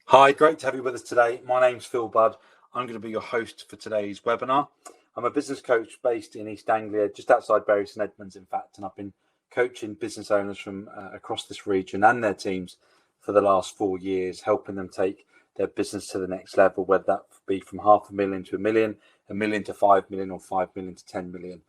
Hi, great to have you with us today. My name's Phil Budd. I'm going to be your host for today's webinar. I'm a business coach based in East Anglia, just outside Bury St Edmunds, in fact, and I've been coaching business owners from across this region and their teams for the last 4 years, helping them take their business to the next level, whether that be from $500,000 to $1 million to 5 million, or 5 million to 10 million.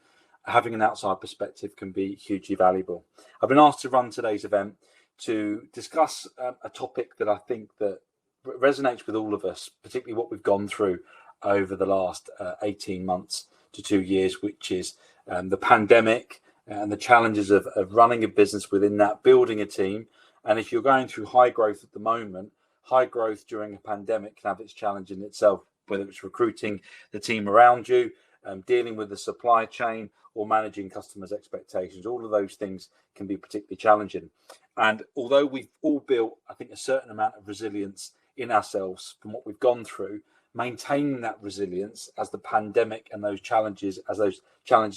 Having an outside perspective can be hugely valuable. I've been asked to run today's event to discuss a topic that I think that resonates with all of us, particularly what we've gone through over the last 18 months to 2 years, which is the pandemic and the challenges of running a business within that, building a team. And if you're going through high growth at the moment, high growth during a pandemic can have its challenge in itself, whether it's recruiting the team around you, dealing with the supply chain, or managing customers' expectations. All of those things can be particularly challenging. And although we've all built, I think, a certain amount of resilience in ourselves from what we've gone through, maintaining that resilience as the pandemic and those challenges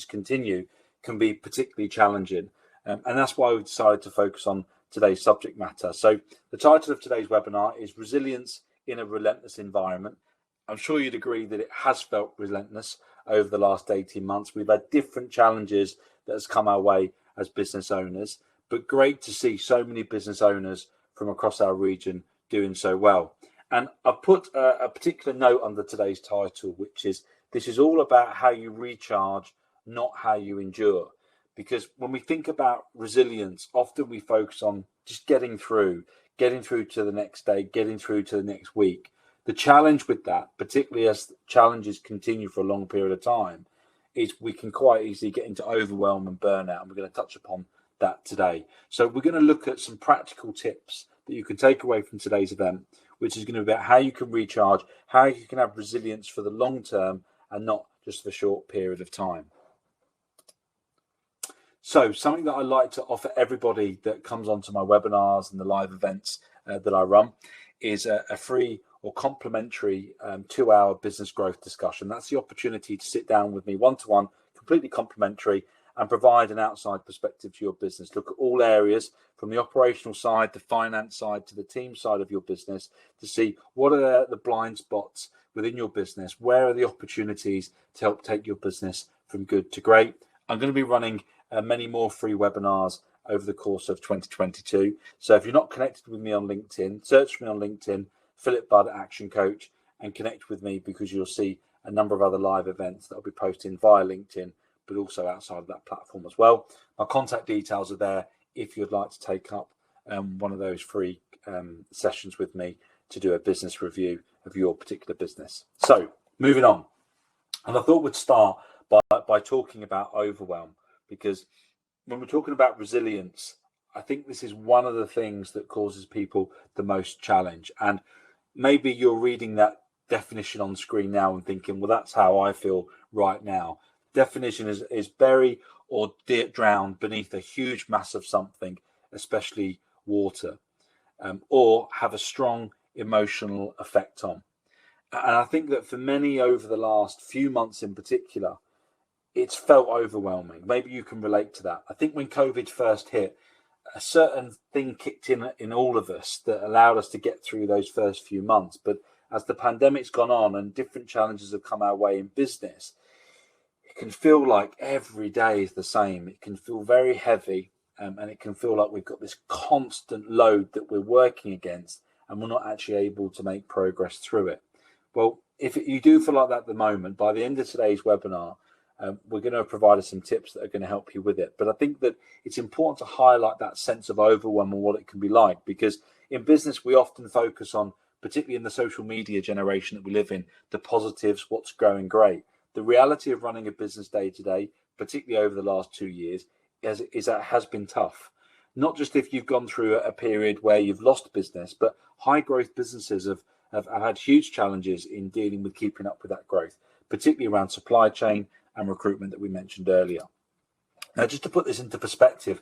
continue can be particularly challenging. And that's why we decided to focus on today's subject matter. So the title of today's webinar is Resilience in a Relentless Environment. I'm sure you'd agree that it has felt relentless over the last 18 months. We've had different challenges that has come our way as business owners, but great to see so many business owners from across our region doing so well. And I've put a particular note under today's title, which is, this is all about how you recharge, not how you endure. Because when we think about resilience, often we focus on just getting through to the next day, getting through to the next week. The challenge with that, particularly as challenges continue for a long period of time, is we can quite easily get into overwhelm and burnout. And we're going to touch upon that today. So we're going to look at some practical tips that you can take away from today's event, which is going to be about how you can recharge, how you can have resilience for the long term and not just for a short period of time. So something that I like to offer everybody that comes onto my webinars and the live events that I run is a free or complimentary 2-hour business growth discussion. That's the opportunity to sit down with me one-to-one, completely complimentary, and provide an outside perspective to your business. Look at all areas from the operational side, the finance side, to the team side of your business to see what are the blind spots within your business, where are the opportunities to help take your business from good to great. I'm going to be running many more free webinars over the course of 2022. So if you're not connected with me on LinkedIn, search for me on LinkedIn, Philip Budd Action Coach, and connect with me, because you'll see a number of other live events that I'll be posting via LinkedIn, but also outside of that platform as well. My contact details are there if you'd like to take up one of those free sessions with me to do a business review of your particular business. So moving on, and I thought we'd start by talking about overwhelm, because when we're talking about resilience, I think this is one of the things that causes people the most challenge. And maybe you're reading that definition on screen now and thinking, well, that's how I feel right now. Definition is bury or drown beneath a huge mass of something, especially water, or have a strong emotional effect on. And I think that for many over the last few months in particular, it's felt overwhelming. Maybe you can relate to that. I think when COVID first hit, a certain thing kicked in all of us that allowed us to get through those first few months. But as the pandemic's gone on and different challenges have come our way in business, it can feel like every day is the same. It can feel very heavy, and it can feel like we've got this constant load that we're working against, and we're not actually able to make progress through it. Well, if you do feel like that at the moment, by the end of today's webinar, we're going to provide some tips that are going to help you with it. But I think that it's important to highlight that sense of overwhelm and what it can be like, because in business, we often focus on, particularly in the social media generation that we live in, the positives, what's going great. The reality of running a business day to day, particularly over the last 2 years, is that it has been tough. Not just if you've gone through a period where you've lost business, but high growth businesses have had huge challenges in dealing with keeping up with that growth, particularly around supply chain and recruitment that we mentioned earlier. Now, just to put this into perspective,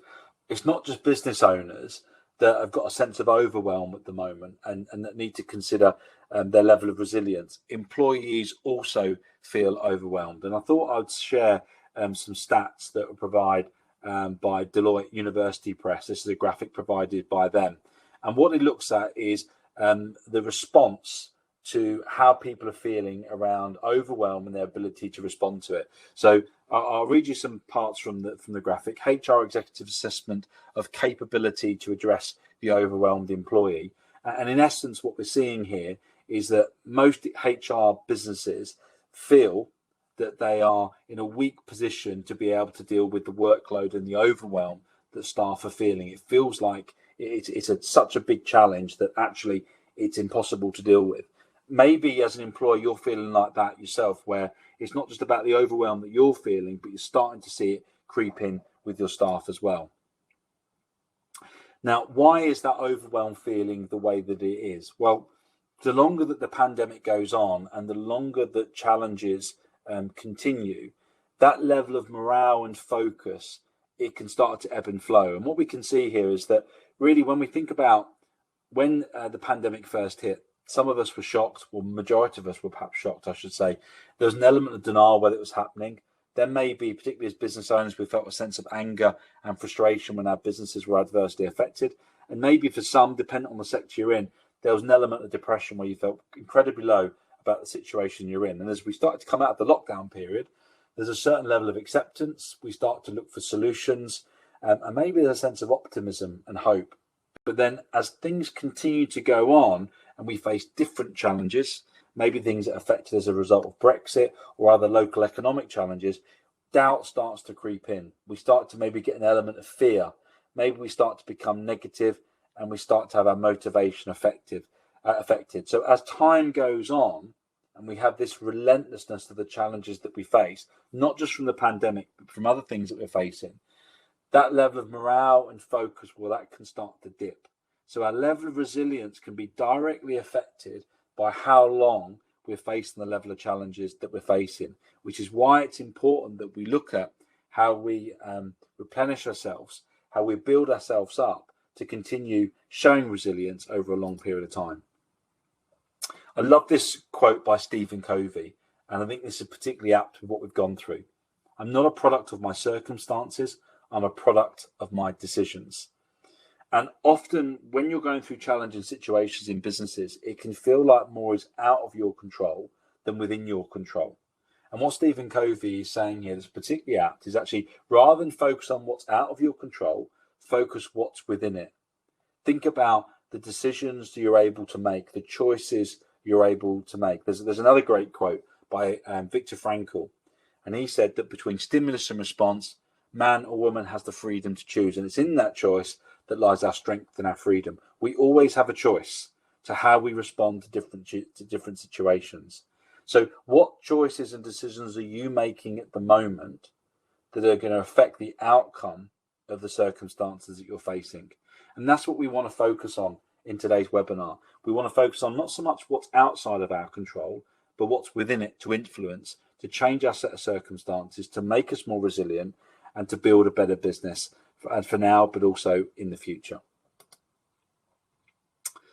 it's not just business owners that have got a sense of overwhelm at the moment and that need to consider their level of resilience, employees also feel overwhelmed. And I thought I'd share some stats that were provided by Deloitte University Press. This is a graphic provided by them. And what it looks at is the response to how people are feeling around overwhelm and their ability to respond to it. So I'll read you some parts from the graphic. HR executive assessment of capability to address the overwhelmed employee. And in essence, what we're seeing here is that most HR businesses feel that they are in a weak position to be able to deal with the workload and the overwhelm that staff are feeling. It feels like it's such a big challenge that actually it's impossible to deal with. Maybe as an employer, you're feeling like that yourself, where it's not just about the overwhelm that you're feeling, but you're starting to see it creep in with your staff as well. Now, why is that overwhelm feeling the way that it is? Well, the longer that the pandemic goes on and the longer that challenges continue, that level of morale and focus, it can start to ebb and flow. And what we can see here is that really when we think about when the pandemic first hit, some of us were shocked, well, majority of us were perhaps shocked, I should say. There was an element of denial whether it was happening. There may be, particularly as business owners, we felt a sense of anger and frustration when our businesses were adversely affected. And maybe for some, depending on the sector you're in, there was an element of depression where you felt incredibly low about the situation you're in. And as we started to come out of the lockdown period, there's a certain level of acceptance. We start to look for solutions, and maybe there's a sense of optimism and hope. But then as things continue to go on and we face different challenges, maybe things that are affected as a result of Brexit or other local economic challenges, doubt starts to creep in. We start to maybe get an element of fear. Maybe we start to become negative and we start to have our motivation affected. So as time goes on and we have this relentlessness to the challenges that we face, not just from the pandemic, but from other things that we're facing, that level of morale and focus, well, that can start to dip. So our level of resilience can be directly affected by how long we're facing the level of challenges that we're facing, which is why it's important that we look at how we replenish ourselves, how we build ourselves up to continue showing resilience over a long period of time. I love this quote by Stephen Covey, and I think this is particularly apt with what we've gone through. I'm not a product of my circumstances, I'm a product of my decisions. And often when you're going through challenging situations in businesses, it can feel like more is out of your control than within your control. And what Stephen Covey is saying here that's particularly apt is actually, rather than focus on what's out of your control, focus what's within it. Think about the decisions that you're able to make, the choices you're able to make. There's another great quote by Viktor Frankl, and he said that between stimulus and response, man or woman has the freedom to choose, and it's in that choice that lies our strength and our freedom. We always have a choice to how we respond to different situations. So what choices and decisions are you making at the moment that are going to affect the outcome of the circumstances that you're facing? And that's what we want to focus on in today's webinar. We want to focus on not so much what's outside of our control, but what's within it to influence, to change our set of circumstances, to make us more resilient, and to build a better business for now, but also in the future.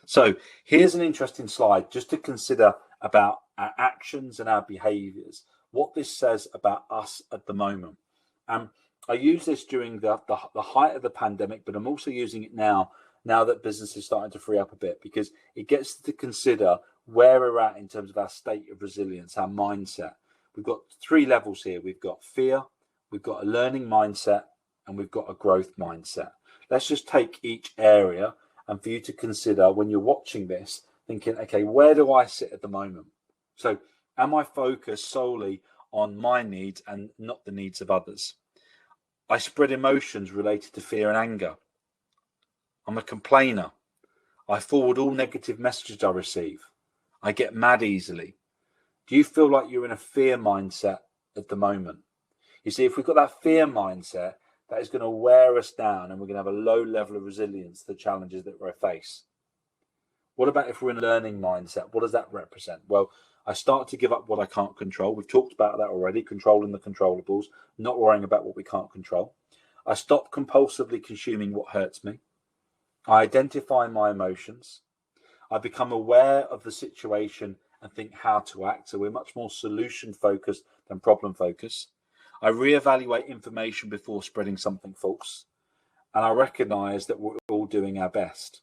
So here's an interesting slide just to consider about our actions and our behaviors, what this says about us at the moment. I use this during the height of the pandemic, but I'm also using it now that business is starting to free up a bit, because it gets to consider where we're at in terms of our state of resilience, our mindset. We've got three levels here. We've got fear, we've got a learning mindset, and we've got a growth mindset. Let's just take each area and for you to consider when you're watching this, thinking, okay, where do I sit at the moment? So am I focused solely on my needs and not the needs of others? I spread emotions related to fear and anger. I'm a complainer. I forward all negative messages I receive. I get mad easily. Do you feel like you're in a fear mindset at the moment? You see, if we've got that fear mindset, that is going to wear us down and we're going to have a low level of resilience to the challenges that we face. What about if we're in a learning mindset? What does that represent? Well, I start to give up what I can't control. We've talked about that already, controlling the controllables, not worrying about what we can't control. I stop compulsively consuming what hurts me. I identify my emotions. I become aware of the situation and think how to act. So we're much more solution focused than problem focused. I reevaluate information before spreading something false. And I recognize that we're all doing our best.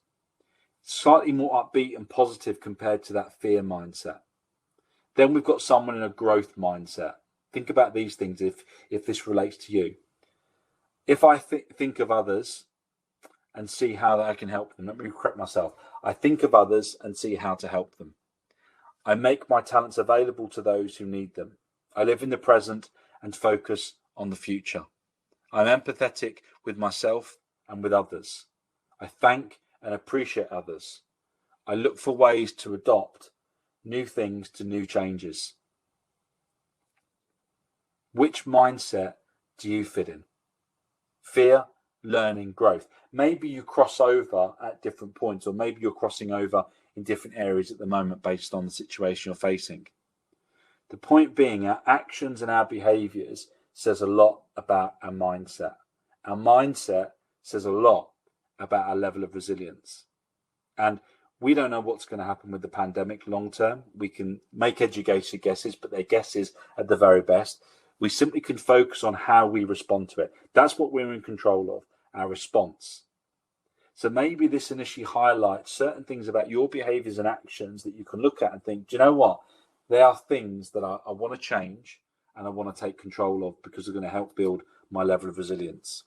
Slightly more upbeat and positive compared to that fear mindset. Then we've got someone in a growth mindset. Think about these things if this relates to you. If I think of others and see how I can help them, let me correct myself. I think of others and see how to help them. I make my talents available to those who need them. I live in the present and focus on the future. I'm empathetic with myself and with others. I thank and appreciate others. I look for ways to adopt new things to new changes. Which mindset do you fit in? Fear, learning, growth. Maybe you cross over at different points, or maybe you're crossing over in different areas at the moment based on the situation you're facing. The point being, our actions and our behaviors says a lot about our mindset. Our mindset says a lot about our level of resilience. And we don't know what's going to happen with the pandemic long term. We can make educated guesses, but they're guesses at the very best. We simply can focus on how we respond to it. That's what we're in control of, our response. So maybe this initially highlights certain things about your behaviors and actions that you can look at and think, do you know what? There are things that I want to change and I want to take control of because they're going to help build my level of resilience.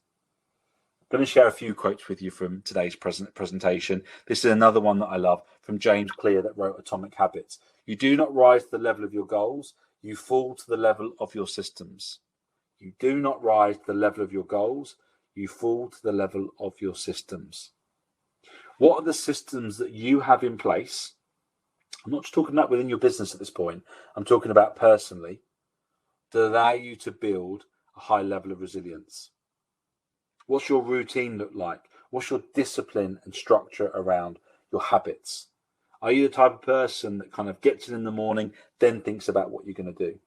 I'm going to share a few quotes with you from today's presentation. This is another one that I love from James Clear that wrote Atomic Habits. You do not rise to the level of your goals, you fall to the level of your systems. You do not rise to the level of your goals, you fall to the level of your systems. What are the systems that you have in place? I'm not just talking about within your business at this point. I'm talking about personally to allow you to build a high level of resilience. What's your routine look like? What's your discipline and structure around your habits? Are you the type of person that kind of gets in the morning, then thinks about what you're going to do?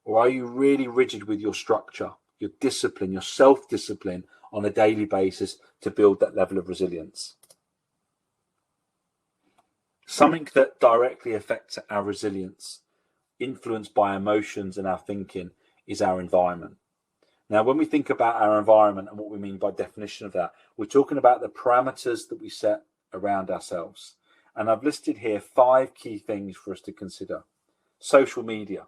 Or are you really rigid with your structure, your discipline, your self-discipline on a daily basis to build that level of resilience? Something that directly affects our resilience, influenced by emotions and our thinking, is our environment. Now, when we think about our environment and what we mean by definition of that, we're talking about the parameters that we set around ourselves. And I've listed here 5 key things for us to consider. Social media.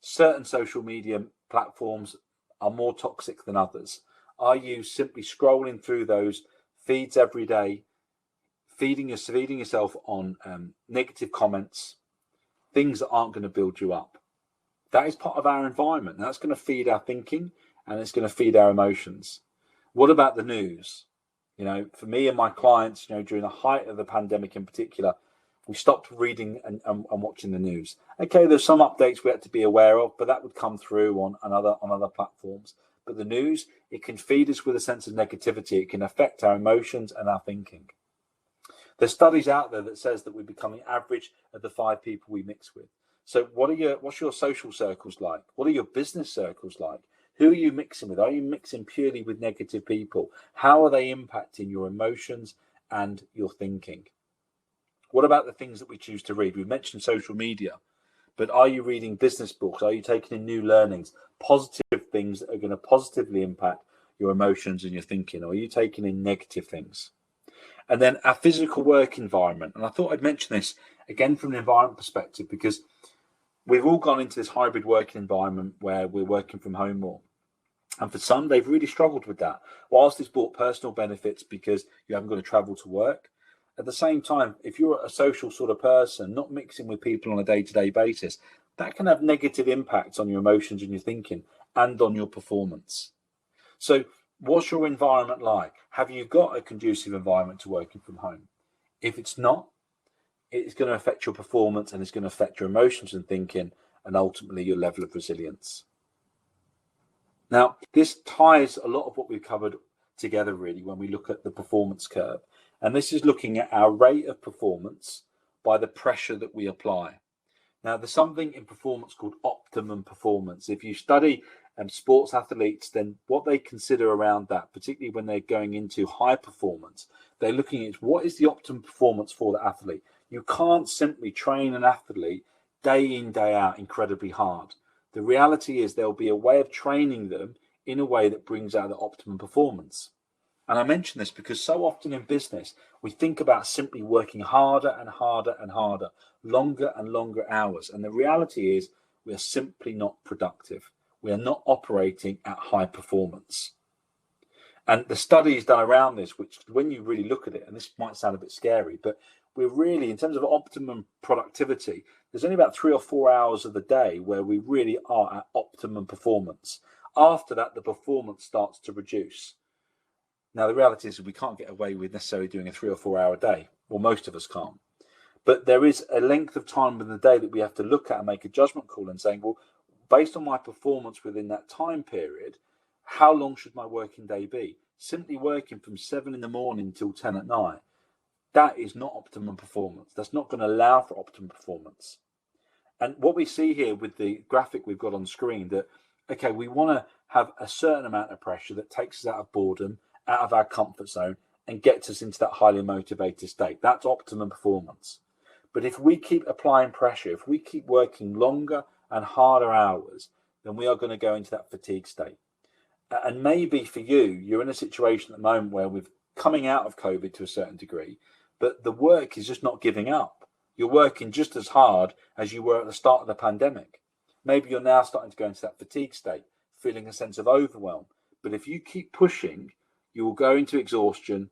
Certain social media platforms are more toxic than others. Are you simply scrolling through those feeds every day, feeding yourself on negative comments, things that aren't going to build you up? That is part of our environment. That's going to feed our thinking and it's going to feed our emotions. What about the news? You know, for me and my clients, you know, during the height of the pandemic in particular, we stopped reading and watching the news. Okay, there's some updates we had to be aware of, but that would come through on other platforms. But the news, it can feed us with a sense of negativity. It can affect our emotions and our thinking. There's studies out there that says that we're becoming average of the 5 people we mix with. So what's your social circles like? What are your business circles like? Who are you mixing with? Are you mixing purely with negative people? How are they impacting your emotions and your thinking? What about the things that we choose to read? We've mentioned social media, but are you reading business books? Are you taking in new learnings, positive things that are going to positively impact your emotions and your thinking? Or are you taking in negative things? And then our physical work environment. And I thought I'd mention this again from an environment perspective, because we've all gone into this hybrid working environment where we're working from home more. And for some, they've really struggled with that. Whilst it's brought personal benefits because you haven't got to travel to work, at the same time, if you're a social sort of person, not mixing with people on a day-to-day basis, that can have negative impacts on your emotions and your thinking and on your performance. So what's your environment like? Have you got a conducive environment to working from home? If it's not, it's going to affect your performance and it's going to affect your emotions and thinking and ultimately your level of resilience. Now, this ties a lot of what we've covered together really when we look at the performance curve. And this is looking at our rate of performance by the pressure that we apply. Now, there's something in performance called optimum performance. If you study sports athletes, then what they consider around that, particularly when they're going into high performance, They're looking at what is the optimum performance for the athlete. You can't simply train an athlete day in, day out incredibly hard. The reality is there'll be a way of training them in a way that brings out the optimum performance. And I mention this because so often in business, we think about simply working harder and harder and harder, longer and longer hours. And the reality is we are simply not productive. We are not operating at high performance. And the studies done around this, which when you really look at it, and this might sound a bit scary, but we're really, in terms of optimum productivity, there's only about 3 or 4 hours of the day where we really are at optimum performance. After that, the performance starts to reduce. Now, the reality is we can't get away with necessarily doing a 3 or 4 hour day. Well, most of us can't. But there is a length of time within the day that we have to look at and make a judgment call and saying, well, based on my performance within that time period, how long should my working day be? Simply working from 7 in the morning till 10 at night, that is not optimum performance. That's not going to allow for optimum performance. And what we see here with the graphic we've got on screen, that, okay, we want to have a certain amount of pressure that takes us out of boredom, out of our comfort zone, and gets us into that highly motivated state. That's optimum performance. But if we keep applying pressure, if we keep working longer and harder hours, then we are going to go into that fatigue state. And maybe for you, you're in a situation at the moment where we're coming out of COVID to a certain degree, but the work is just not giving up. You're working just as hard as you were at the start of the pandemic. Maybe you're now starting to go into that fatigue state, feeling a sense of overwhelm. But if you keep pushing, you will go into exhaustion,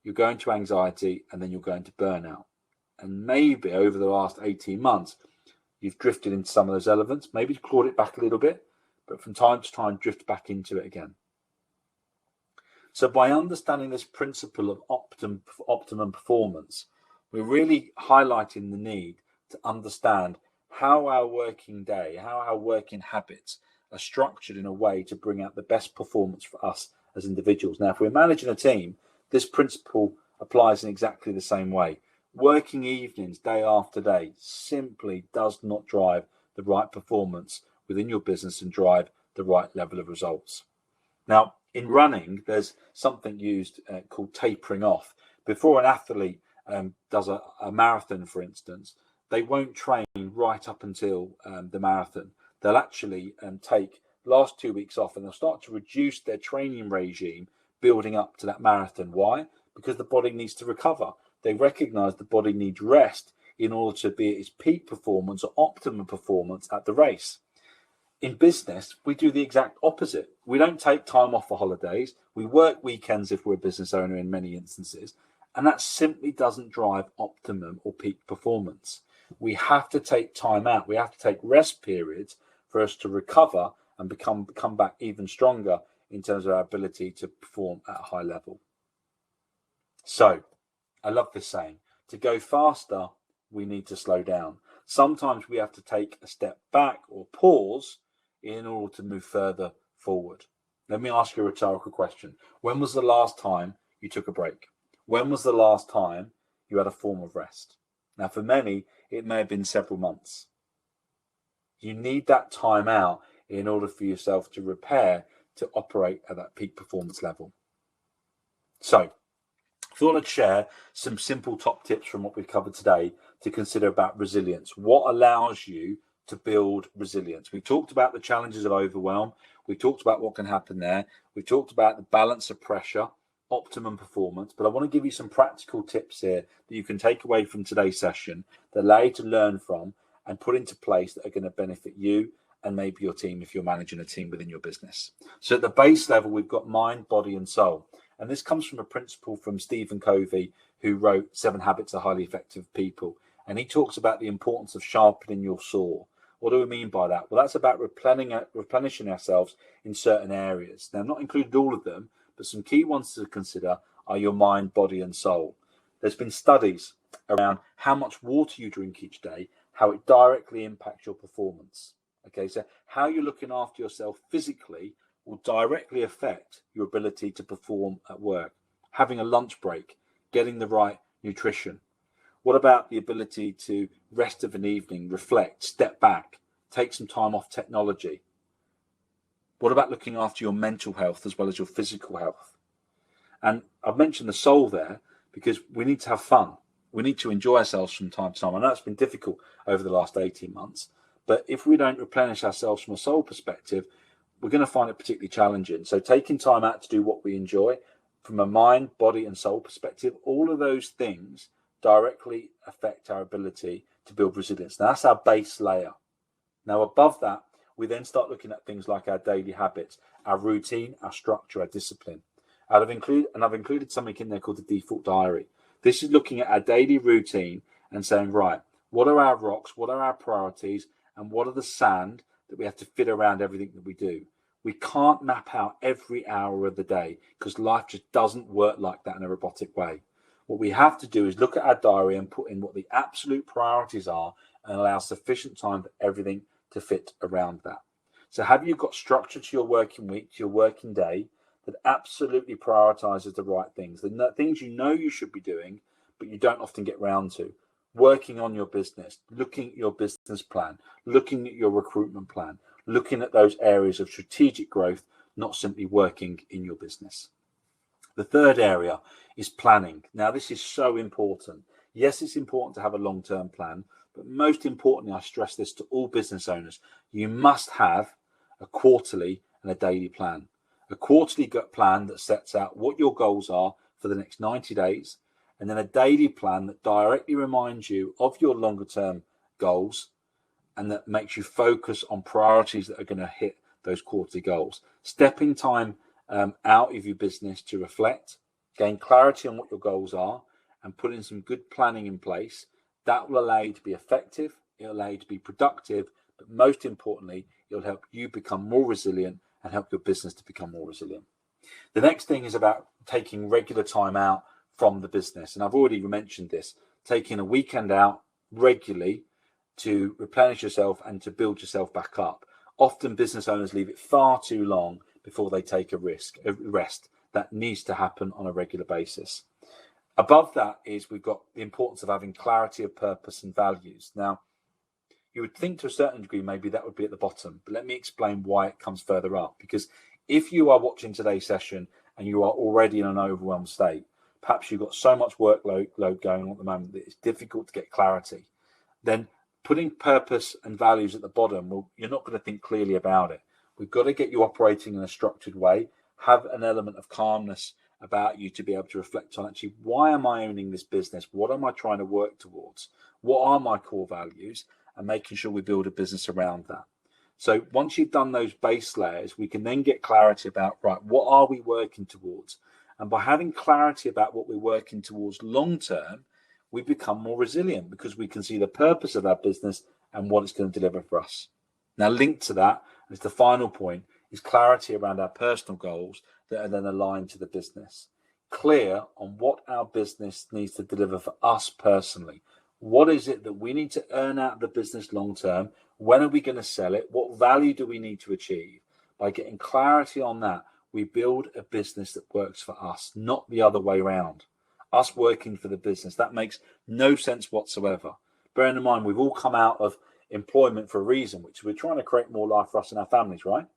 you'll go into anxiety, and then you'll go into burnout. And maybe over the last 18 months, you've drifted into some of those elements, maybe clawed it back a little bit, but from time to time, drift back into it again. So by understanding this principle of optimum performance, we're really highlighting the need to understand how our working day, how our working habits are structured in a way to bring out the best performance for us as individuals. Now, if we're managing a team, this principle applies in exactly the same way. Working evenings day after day simply does not drive the right performance within your business and drive the right level of results. Now, in running, there's something used called tapering off. Before an athlete does a marathon, for instance, they won't train right up until the marathon. They'll actually take the last 2 weeks off, and they'll start to reduce their training regime building up to that marathon. Why? Because the body needs to recover. They recognize the body needs rest in order to be at its peak performance or optimum performance at the race. In business, we do the exact opposite. We don't take time off for holidays. We work weekends if we're a business owner in many instances, and that simply doesn't drive optimum or peak performance. We have to take time out. We have to take rest periods for us to recover and come back even stronger in terms of our ability to perform at a high level. So, I love this saying, to go faster, we need to slow down. Sometimes we have to take a step back or pause in order to move further forward. Let me ask you a rhetorical question. When was the last time you took a break? When was the last time you had a form of rest? Now, for many, it may have been several months. You need that time out in order for yourself to repair, to operate at that peak performance level. So, I thought I'd share some simple top tips from what we've covered today to consider about resilience. What allows you to build resilience? We talked about the challenges of overwhelm. We talked about what can happen there. We talked about the balance of pressure, optimum performance. But I want to give you some practical tips here that you can take away from today's session that allow you to learn from and put into place that are going to benefit you and maybe your team if you're managing a team within your business. So at the base level, we've got mind, body, and soul. And this comes from a principle from Stephen Covey, who wrote 7 Habits of Highly Effective People. And he talks about the importance of sharpening your saw. What do we mean by that? Well, that's about replenishing ourselves in certain areas. Now, not included all of them, but some key ones to consider are your mind, body, and soul. There's been studies around how much water you drink each day, how it directly impacts your performance. Okay, so how you're looking after yourself physically will directly affect your ability to perform at work. Having a lunch break, getting the right nutrition. What about the ability to rest of an evening, reflect, step back, take some time off technology? What about looking after your mental health as well as your physical health? And I've mentioned the soul there, because we need to have fun. We need to enjoy ourselves from time to time. I know it's been difficult over the last 18 months, but if we don't replenish ourselves from a soul perspective, we're going to find it particularly challenging. So taking time out to do what we enjoy from a mind, body, and soul perspective, all of those things directly affect our ability to build resilience. Now, that's our base layer. Now, above that, we then start looking at things like our daily habits, our routine, our structure, our discipline. I've included something in there called the default diary. This is looking at our daily routine and saying, right, what are our rocks, what are our priorities, and what are the sand that we have to fit around everything that we do. We can't map out every hour of the day because life just doesn't work like that in a robotic way. What we have to do is look at our diary and put in what the absolute priorities are and allow sufficient time for everything to fit around that. So have you got structure to your working week, to your working day, that absolutely prioritizes the right things, the things you know you should be doing, but you don't often get round to? Working on your business, looking at your business plan, looking at your recruitment plan, looking at those areas of strategic growth, not simply working in your business. The third area is planning. Now, this is so important. Yes, it's important to have a long-term plan, but most importantly, I stress this to all business owners, you must have a quarterly and a daily plan. A quarterly plan that sets out what your goals are for the next 90 days, and then a daily plan that directly reminds you of your longer term goals and that makes you focus on priorities that are going to hit those quarterly goals. Stepping time out of your business to reflect, gain clarity on what your goals are, and putting some good planning in place, that will allow you to be effective, it'll allow you to be productive, but most importantly, it'll help you become more resilient and help your business to become more resilient. The next thing is about taking regular time out from the business. And I've already mentioned this, taking a weekend out regularly to replenish yourself and to build yourself back up. Often business owners leave it far too long before they take a rest. That needs to happen on a regular basis. Above that is we've got the importance of having clarity of purpose and values. Now, you would think to a certain degree maybe that would be at the bottom, but let me explain why it comes further up. Because if you are watching today's session and you are already in an overwhelmed state, perhaps you've got so much workload going on at the moment that it's difficult to get clarity, then putting purpose and values at the bottom, well, you're not going to think clearly about it. We've got to get you operating in a structured way, have an element of calmness about you to be able to reflect on actually, why am I owning this business? What am I trying to work towards? What are my core values? And making sure we build a business around that. So once you've done those base layers, we can then get clarity about, right, what are we working towards? And by having clarity about what we're working towards long term, we become more resilient because we can see the purpose of our business and what it's going to deliver for us. Now, linked to that is the final point, is clarity around our personal goals that are then aligned to the business. Clear on what our business needs to deliver for us personally. What is it that we need to earn out of the business long term? When are we going to sell it? What value do we need to achieve? By getting clarity on that, we build a business that works for us, not the other way around. Us working for the business. That makes no sense whatsoever. Bearing in mind, we've all come out of employment for a reason, which we're trying to create more life for us and our families, right?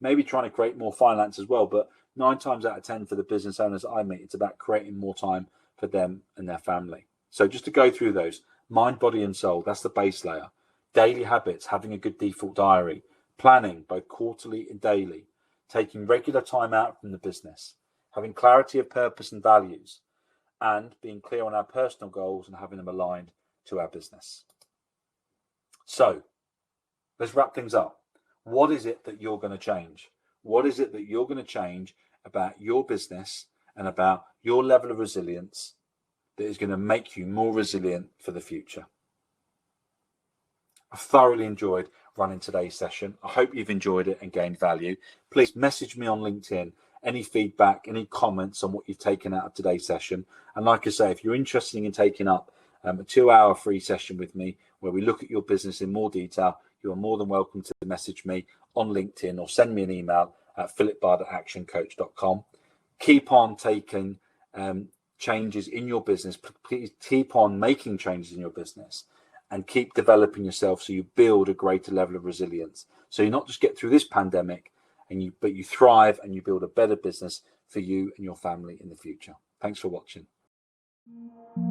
Maybe trying to create more finance as well, but 9 times out of 10 for the business owners I meet, it's about creating more time for them and their family. So just to go through those, mind, body, and soul, that's the base layer. Daily habits, having a good default diary, planning both quarterly and daily, taking regular time out from the business, having clarity of purpose and values, and being clear on our personal goals and having them aligned to our business. So let's wrap things up. What is it that you're going to change? What is it that you're going to change about your business and about your level of resilience that is going to make you more resilient for the future? I thoroughly enjoyed running today's session. I hope you've enjoyed it and gained value. Please message me on LinkedIn, any feedback, any comments on what you've taken out of today's session. And like I say, if you're interested in taking up a 2-hour free session with me where we look at your business in more detail, you are more than welcome to message me on LinkedIn or send me an email at philipbard@actioncoach.com. Keep on taking changes in your business. Please keep on making changes in your business and keep developing yourself so you build a greater level of resilience. So you not just get through this pandemic, but you thrive and you build a better business for you and your family in the future. Thanks for watching. you.